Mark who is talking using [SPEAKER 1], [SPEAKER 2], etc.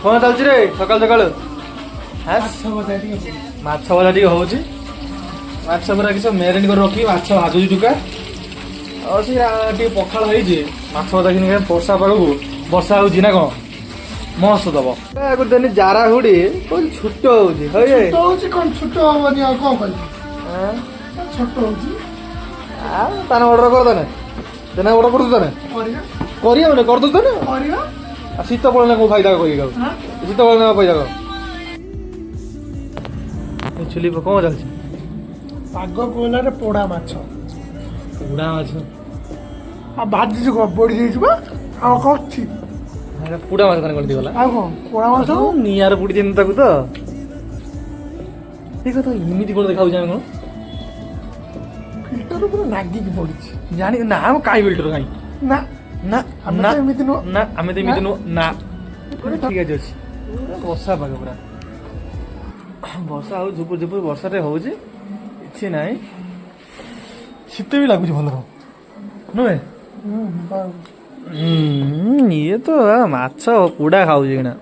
[SPEAKER 1] कौन चलती रे सकाल सकाल माछ भजा टी हूँ माछ पूरा किस मेरिनेट कर रखी माछ भाजुची टुका और सी पखाड़ होती माछ भजा कि वर्षा पाग को वर्षा हो ना कौन मस्त दब देनी जारा हुड़ी कौन छुट ताने अर्डर करदेने तेना अर्डर कर शीत पड़े को फायदा शीत पड़े फायदा चुली कौन चलती
[SPEAKER 2] पाग कोलारे पोड़ा माछ
[SPEAKER 1] पोड़ा माछ
[SPEAKER 2] भाजी बड़ी जाइए
[SPEAKER 1] पोड़ा माछ कौन गला
[SPEAKER 2] पोड़ा माछ
[SPEAKER 1] निआर पोड़ी दिन तक तो देख तो इमिति कौन देखा कौन
[SPEAKER 2] फिल्टर पूरा नागिक पड़ी
[SPEAKER 1] जानी ना हम काई फिल्टर काई
[SPEAKER 2] ना
[SPEAKER 1] ना
[SPEAKER 2] ना एमिति नो
[SPEAKER 1] ना आमे तो इमिति नो ना ठीक है जोशी वर्षा पाग पूरा वर्षा हो झुपुर झुपुर वर्षा रे होउची इछि नाही शीत भी लागुची भल नुहे ये तो माछ कुड़ा खाऊची किना